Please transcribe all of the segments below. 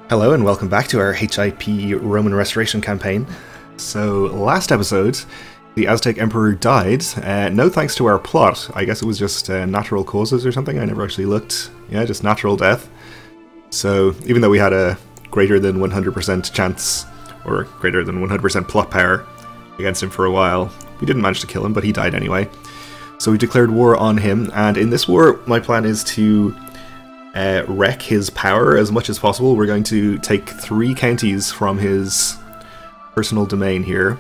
Hello and welcome back to our HIP Roman Restoration campaign. So last episode, the Aztec Emperor died, no thanks to our plot. I guess it was just natural causes or something, I never actually looked. Yeah, just natural death. So even though we had a greater than 100% chance, or greater than 100% plot power against him for a while, we didn't manage to kill him, but he died anyway. So we declared war on him, and in this war my plan is to wreck his power as much as possible. We're going to take 3 counties from his personal domain here,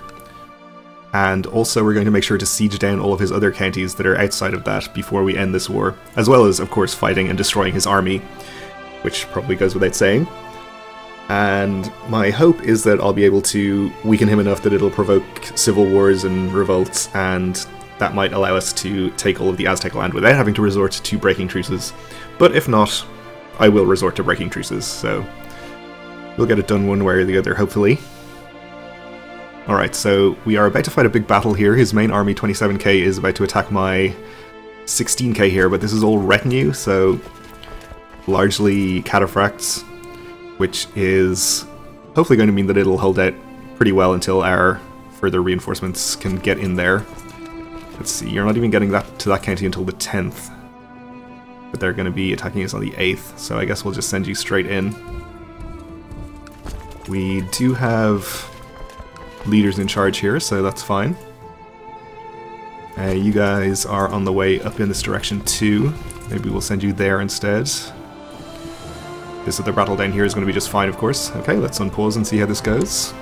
and also we're going to make sure to siege down all of his other counties that are outside of that before we end this war, as well as, of course, fighting and destroying his army, which probably goes without saying. And my hope is that I'll be able to weaken him enough that it'll provoke civil wars and revolts, and that might allow us to take all of the Aztec land without having to resort to breaking truces. But if not, I will resort to breaking truces, so we'll get it done one way or the other, hopefully. Alright, so we are about to fight a big battle here. His main army, 27k, is about to attack my 16k here, but this is all retinue, so largely cataphracts, which is hopefully going to mean that it'll hold out pretty well until our further reinforcements can get in there. Let's see, you're not even getting that to that county until the 10th. But they're going to be attacking us on the 8th, so I guess we'll just send you straight in. We do have leaders in charge here, so that's fine. You guys are on the way up in this direction too. Maybe we'll send you there instead. This other battle down here is going to be just fine, of course. Okay, let's unpause and see how this goes.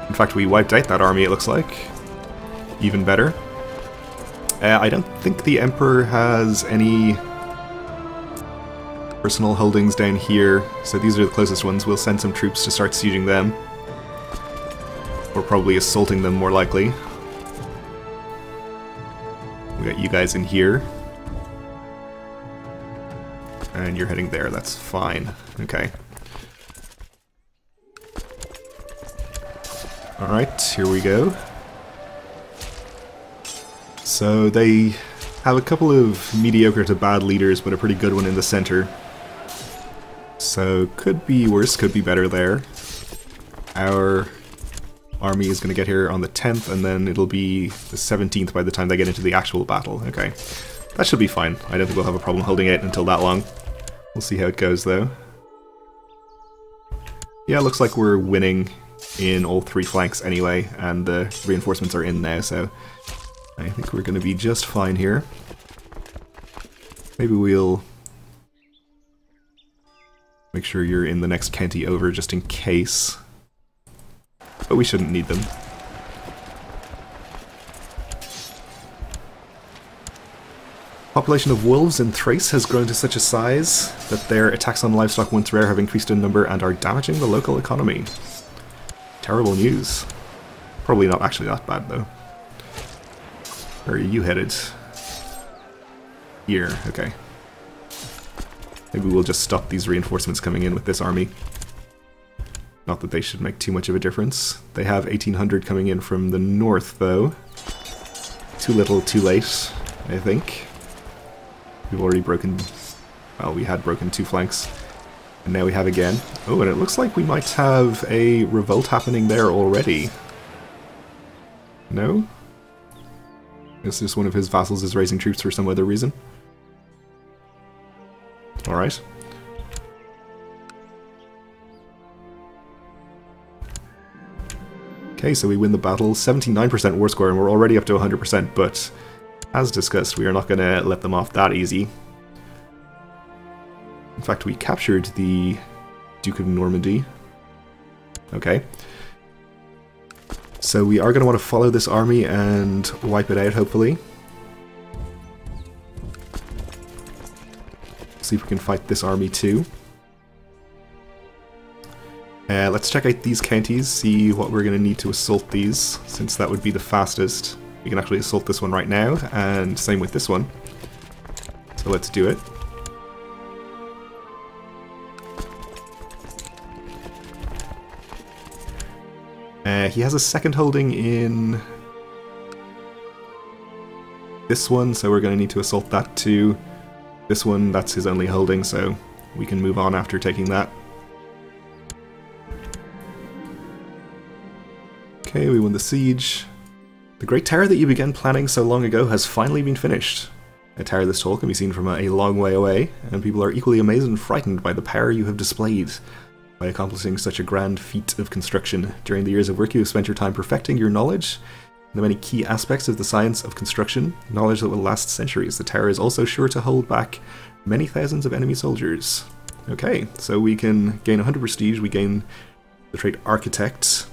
In fact, we wiped out that army, it looks like. Even better. I don't think the Emperor has any personal holdings down here, so these are the closest ones. We'll send some troops to start sieging them. Or probably assaulting them, more likely. We got you guys in here. And you're heading there, that's fine. Okay. Alright, here we go. So they have a couple of mediocre to bad leaders, but a pretty good one in the center. So could be worse, could be better there. Our army is going to get here on the 10th, and then it'll be the 17th by the time they get into the actual battle. Okay, that should be fine. I don't think we'll have a problem holding it until that long. We'll see how it goes, though. Yeah, looks like we're winning in all 3 flanks anyway, and the reinforcements are in now, so I think we're going to be just fine here. Maybe we'll make sure you're in the next county over just in case, but we shouldn't need them. Population of wolves in Thrace has grown to such a size that their attacks on livestock once rare have increased in number and are damaging the local economy. Terrible news. Probably not actually that bad, though. Where are you headed? Here, okay. Maybe we'll just stop these reinforcements coming in with this army. Not that they should make too much of a difference. They have 1800 coming in from the north, though. Too little, too late, I think. We've already broken... well, we had broken 2 flanks. And now we have again. Oh, and it looks like we might have a revolt happening there already. No? It's just one of his vassals is raising troops for some other reason. Alright. Okay, so we win the battle. 79% war score, and we're already up to 100%, but as discussed, we are not going to let them off that easy. In fact, we captured the Duke of Normandy. Okay. So we are going to want to follow this army and wipe it out, hopefully. See if we can fight this army too. Let's check out these counties, see what we're going to need to assault these, since that would be the fastest. We can actually assault this one right now, and same with this one. So let's do it. He has a second holding in this one, so we're going to need to assault that too. This one, that's his only holding, so we can move on after taking that. Okay, we won the siege. The great tower that you began planning so long ago has finally been finished. A tower this tall can be seen from a long way away, and people are equally amazed and frightened by the power you have displayed. By accomplishing such a grand feat of construction, during the years of work you have spent your time perfecting your knowledge in the many key aspects of the science of construction, knowledge that will last centuries. The tower is also sure to hold back many thousands of enemy soldiers. Okay, so we can gain 100 prestige, we gain the trait Architect.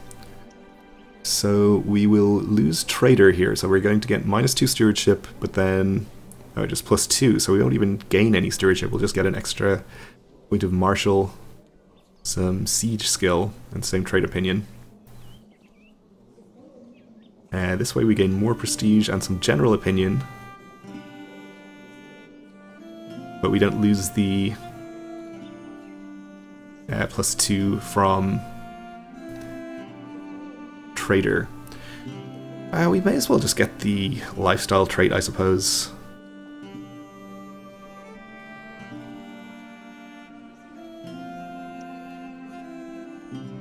So we will lose Trader here, so we're going to get -2 stewardship, but then just +2, so we won't even gain any stewardship, we'll just get an extra point of martial, some siege skill, and same trade opinion. This way we gain more prestige and some general opinion, but we don't lose the +2 from Trader. We may as well just get the lifestyle trait, I suppose.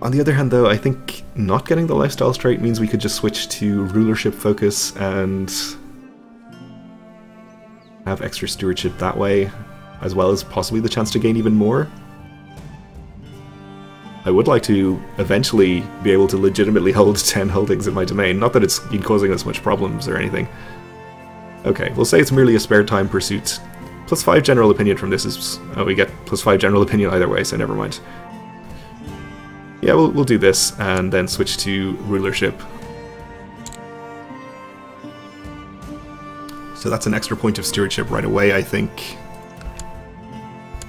On the other hand, though, I think not getting the lifestyle trait means we could just switch to rulership focus and have extra stewardship that way, as well as possibly the chance to gain even more. I would like to eventually be able to legitimately hold 10 holdings in my domain, not that it's been causing us much problems or anything. Okay, we'll say it's merely a spare time pursuit. +5 general opinion from this is... oh, we get +5 general opinion either way, so never mind. Yeah, we'll do this, and then switch to rulership. So that's an extra point of stewardship right away, I think.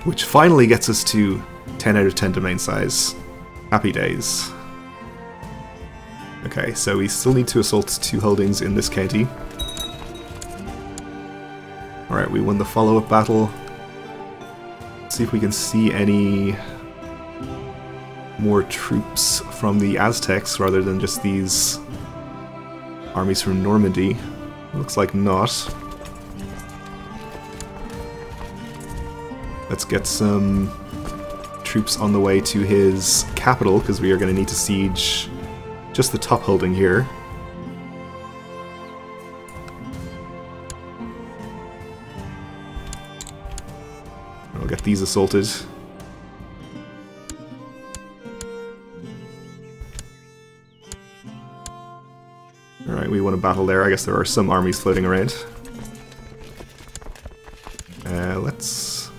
Which finally gets us to 10 out of 10 domain size. Happy days. Okay, so we still need to assault 2 holdings in this county. Alright, we won the follow-up battle. Let's see if we can see any more troops from the Aztecs rather than just these armies from Normandy. Looks like not. Let's get some troops on the way to his capital, because we are going to need to siege just the top holding here. We'll get these assaulted. Alright, we won a battle there. I guess there are some armies floating around. Let's...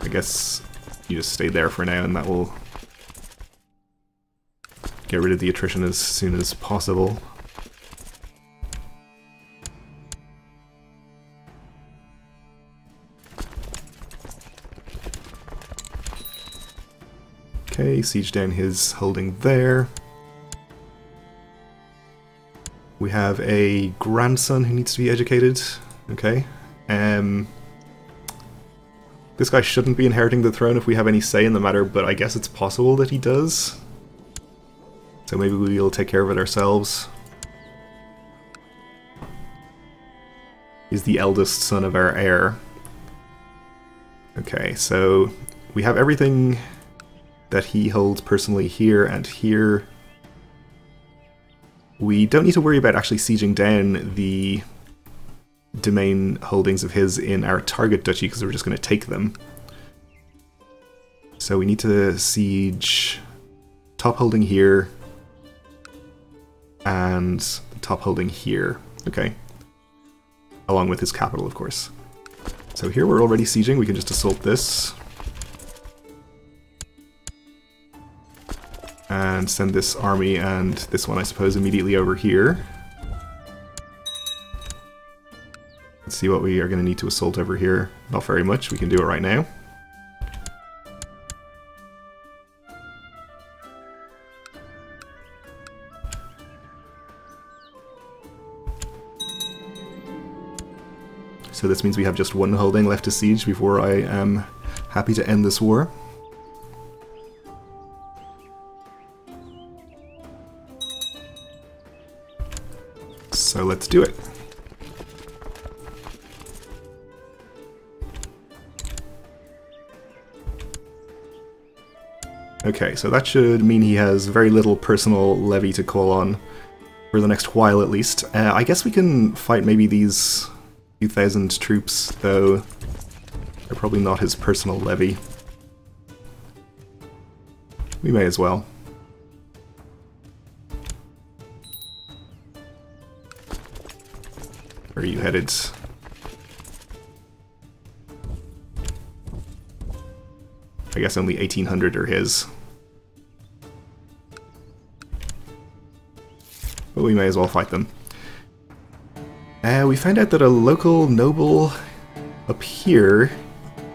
I guess you just stay there for now, and that will get rid of the attrition as soon as possible. Okay, siege down his holding there. We have a grandson who needs to be educated. Okay. This guy shouldn't be inheriting the throne if we have any say in the matter, but I guess it's possible that he does. So maybe we'll take care of it ourselves. He's the eldest son of our heir. Okay, so we have everything that he holds personally here and here. We don't need to worry about actually sieging down the domain holdings of his in our target duchy, because we're just going to take them. So we need to siege top holding here and the top holding here. Okay. Along with his capital, of course. So here we're already sieging, we can just assault this. And send this army and this one, I suppose, immediately over here. Let's see what we are going to need to assault over here. Not very much, we can do it right now. So this means we have just one holding left to siege before I am happy to end this war. So let's do it. Okay, so that should mean he has very little personal levy to call on for the next while, at least. I guess we can fight maybe these few thousand troops, though they're probably not his personal levy. We may as well. Where are you headed? I guess only 1,800 are his. But we may as well fight them. We found out that a local noble up here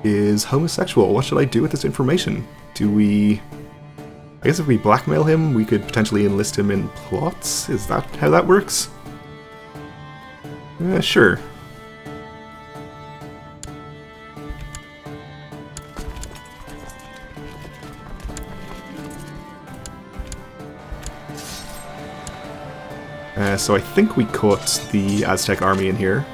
is homosexual. What should I do with this information? Do we... I guess if we blackmail him, we could potentially enlist him in plots? Is that how that works? Sure. So I think we caught the Aztec army in here.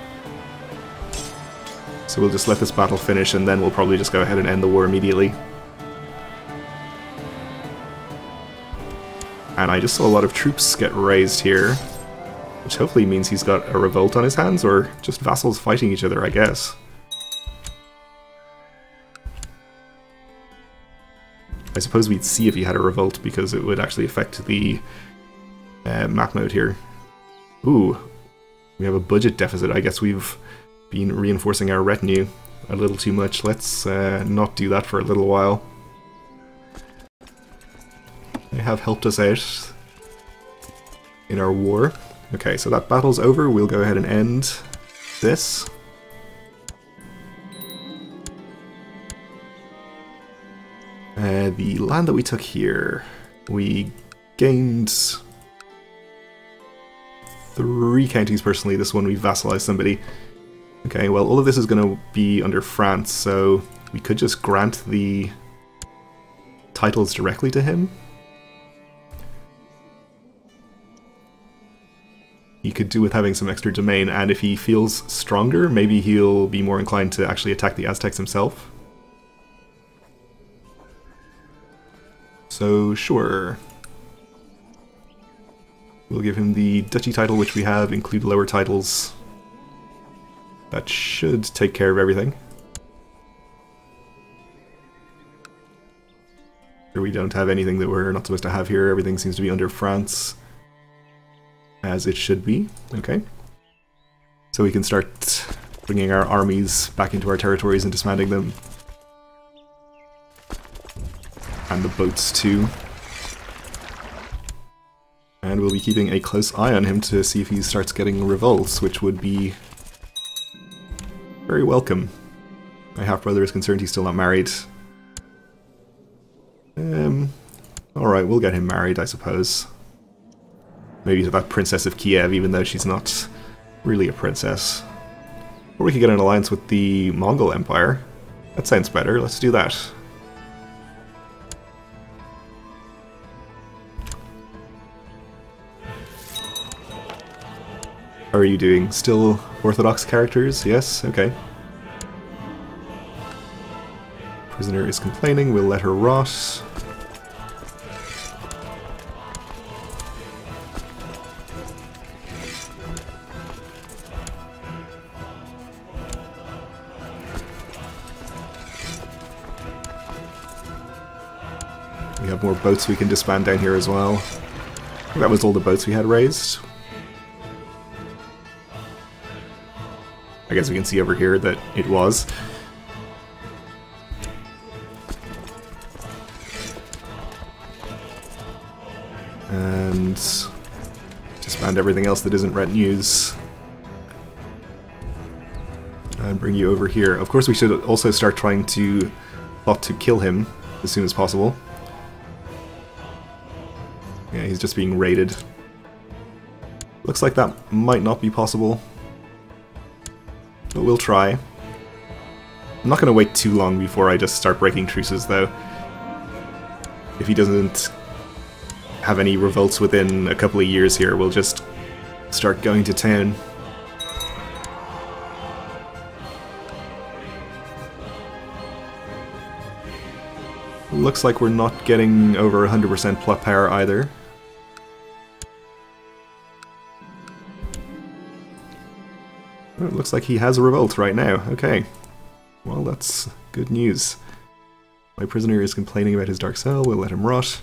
So we'll just let this battle finish and then we'll probably just go ahead and end the war immediately. And I just saw a lot of troops get raised here, which hopefully means he's got a revolt on his hands, or just vassals fighting each other, I guess. I suppose we'd see if he had a revolt, because it would actually affect the map mode here. Ooh, we have a budget deficit. I guess we've been reinforcing our retinue a little too much. Let's not do that for a little while. They have helped us out in our war. Okay, so that battle's over. We'll go ahead and end this. The land that we took here, we gained 3 counties personally. This one we vassalized somebody. Okay, well all of this is going to be under France, so we could just grant the titles directly to him. He could do with having some extra domain, and if he feels stronger, maybe he'll be more inclined to actually attack the Aztecs himself. So, sure. We'll give him the duchy title, which we have, include lower titles. That should take care of everything. We don't have anything that we're not supposed to have here. Everything seems to be under France, as it should be. Okay. So we can start bringing our armies back into our territories and disbanding them. And the boats too. And we'll be keeping a close eye on him to see if he starts getting revolts, which would be very welcome. My half-brother is concerned he's still not married. Alright, we'll get him married, I suppose. Maybe to that Princess of Kiev, even though she's not really a princess. Or we could get an alliance with the Mongol Empire. That sounds better, let's do that. How are you doing? Still Orthodox characters? Yes? Okay. Prisoner is complaining, we'll let her rot. We have more boats we can disband down here as well. I think that was all the boats we had raised. I guess we can see over here that it was. And disband everything else that isn't retinues. And bring you over here. Of course we should also start trying to plot to kill him as soon as possible. Yeah, he's just being raided. Looks like that might not be possible. But we'll try. I'm not going to wait too long before I just start breaking truces, though. If he doesn't have any revolts within a couple of years here, we'll just start going to town. Looks like we're not getting over 100% plot power either. Oh, it looks like he has a revolt right now. Okay. Well, that's good news. My prisoner is complaining about his dark cell. We'll let him rot.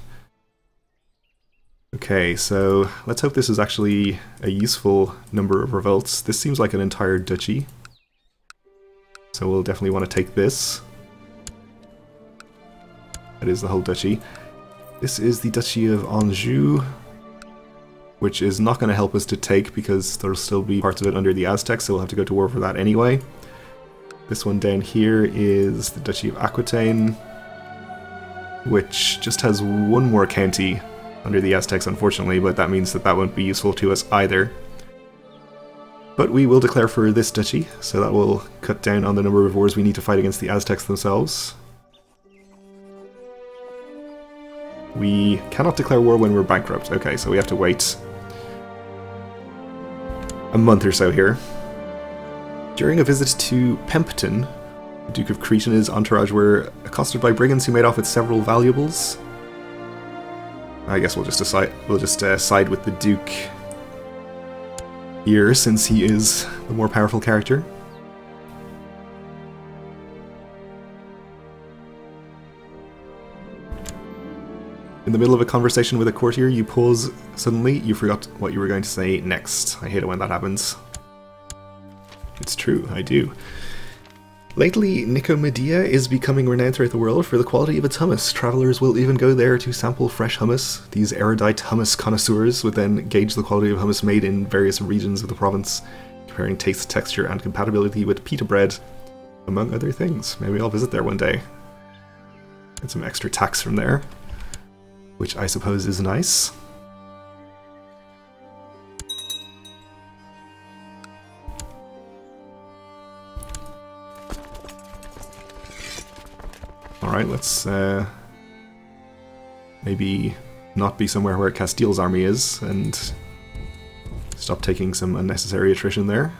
Okay, so let's hope this is actually a useful number of revolts. This seems like an entire duchy. So we'll definitely want to take this. That is the whole duchy. This is the Duchy of Anjou, which is not going to help us to take because there'll still be parts of it under the Aztecs, so we'll have to go to war for that anyway. This one down here is the Duchy of Aquitaine, which just has one more county under the Aztecs, unfortunately, but that means that that won't be useful to us either. But we will declare for this duchy, so that will cut down on the number of wars we need to fight against the Aztecs themselves. We cannot declare war when we're bankrupt. Okay, so we have to wait a month or so here. During a visit to Pempton, the Duke of Crete and his entourage were accosted by brigands who made off with several valuables. I guess we'll just side with the Duke here, since he is the more powerful character. In the middle of a conversation with a courtier, you pause suddenly, you forgot what you were going to say next. I hate it when that happens. It's true, I do. Lately, Nicomedia is becoming renowned throughout the world for the quality of its hummus. Travelers will even go there to sample fresh hummus. These erudite hummus connoisseurs would then gauge the quality of hummus made in various regions of the province, comparing taste, texture, and compatibility with pita bread, among other things. Maybe I'll visit there one day. Get some extra tax from there, which I suppose is nice. Alright, let's maybe not be somewhere where Castile's army is and stop taking some unnecessary attrition there.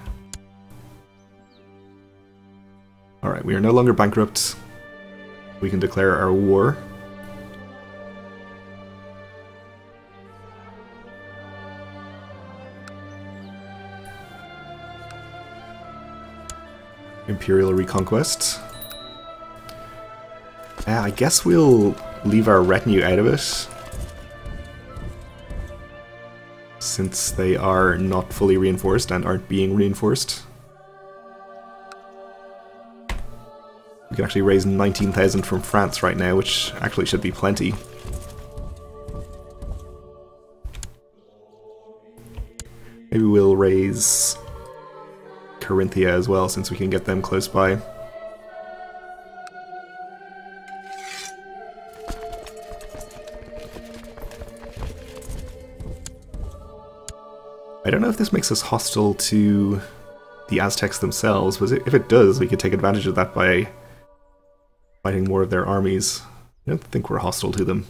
Alright, we are no longer bankrupt. We can declare our war. Imperial reconquest. I guess we'll leave our retinue out of it, since they are not fully reinforced and aren't being reinforced. We can actually raise 19,000 from France right now, which actually should be plenty. Maybe we'll raise Carinthia as well, since we can get them close by. I don't know if this makes us hostile to the Aztecs themselves, but if it does, we could take advantage of that by fighting more of their armies. I don't think we're hostile to them.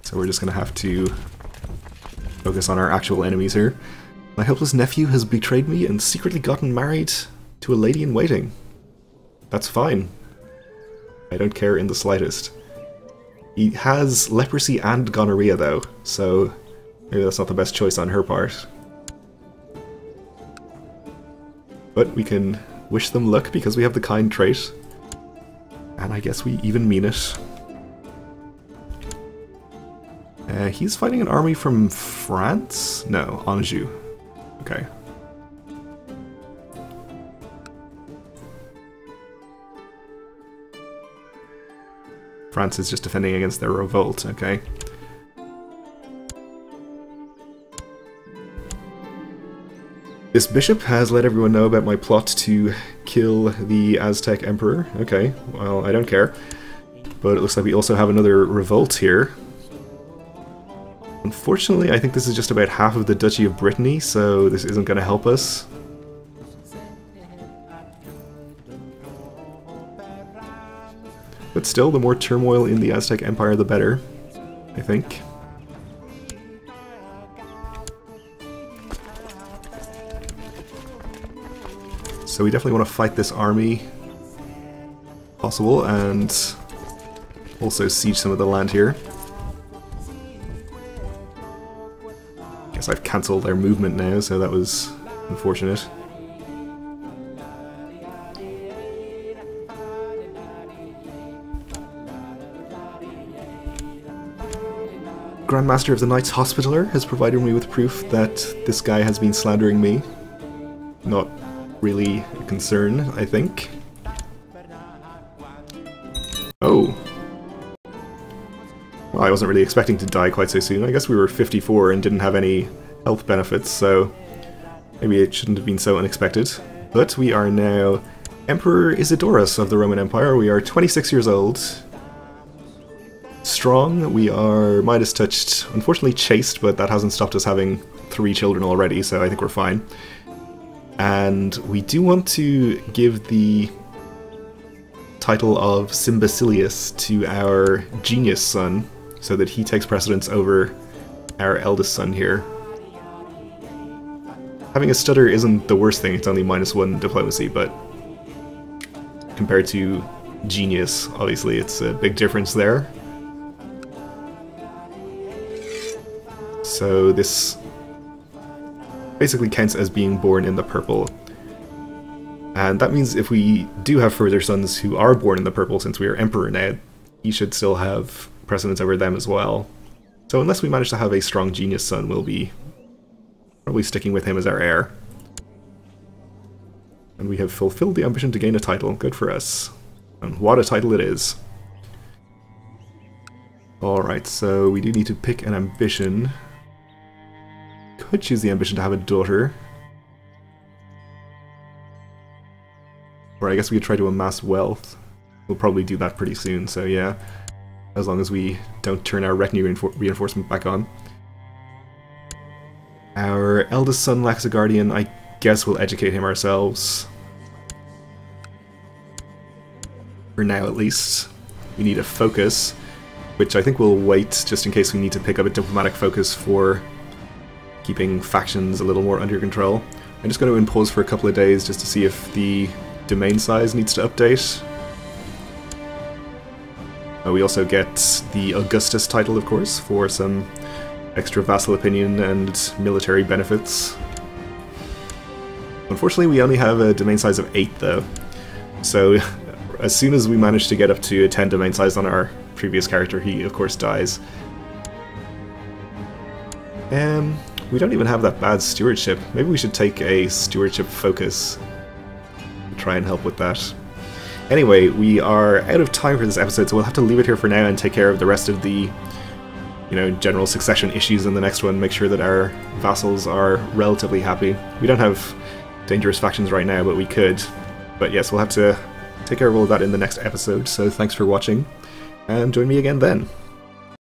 So we're just going to have to focus on our actual enemies here. My helpless nephew has betrayed me and secretly gotten married to a lady in waiting. That's fine. I don't care in the slightest. He has leprosy and gonorrhea though, so maybe that's not the best choice on her part. But we can wish them luck because we have the kind trait. And I guess we even mean it. He's fighting an army from France? No, Anjou. Okay. France is just defending against their revolt, okay. This bishop has let everyone know about my plot to kill the Aztec emperor. Okay, well, I don't care. But it looks like we also have another revolt here. Unfortunately, I think this is just about half of the Duchy of Brittany, so this isn't going to help us. But still, the more turmoil in the Aztec Empire, the better, I think. So we definitely want to fight this army. possible and also siege some of the land here. Guess I've cancelled their movement now, so that was unfortunate. Grandmaster of the Knights Hospitaller has provided me with proof that this guy has been slandering me. Not really a concern, I think. Oh. Well, I wasn't really expecting to die quite so soon. I guess we were 54 and didn't have any health benefits, so maybe it shouldn't have been so unexpected. But we are now Emperor Isidorus of the Roman Empire. We are 26 years old. Strong. We are Midas touched. Unfortunately chaste, but that hasn't stopped us having 3 children already, so I think we're fine. And we do want to give the title of Symbasilius to our genius son, so that he takes precedence over our eldest son here. Having a stutter isn't the worst thing, it's only -1 diplomacy, but compared to genius, obviously it's a big difference there. So this basically counts as being born in the purple. And that means if we do have further sons who are born in the purple, since we are Emperor now, he should still have precedence over them as well. So unless we manage to have a strong genius son, we'll be probably sticking with him as our heir. And we have fulfilled the ambition to gain a title. Good for us. And what a title it is. Alright, so we do need to pick an ambition. Could choose the ambition to have a daughter. Or I guess we could try to amass wealth. We'll probably do that pretty soon, so yeah. As long as we don't turn our retinue reinforcement back on. Our eldest son lacks a guardian. I guess we'll educate him ourselves. For now, at least. We need a focus, which I think we'll wait just in case we need to pick up a diplomatic focus for keeping factions a little more under control. I'm just going to impose for a couple of days just to see if the domain size needs to update. We also get the Augustus title, of course, for some extra vassal opinion and military benefits. Unfortunately, we only have a domain size of 8, though. So as soon as we manage to get up to a 10 domain size on our previous character, he, of course, dies. We don't even have that bad stewardship. Maybe we should take a stewardship focus to try and help with that. Anyway, we are out of time for this episode, so we'll have to leave it here for now and take care of the rest of the, general succession issues in the next one. Make sure that our vassals are relatively happy. We don't have dangerous factions right now, but we could. But yes, we'll have to take care of all of that in the next episode, so thanks for watching, and join me again then.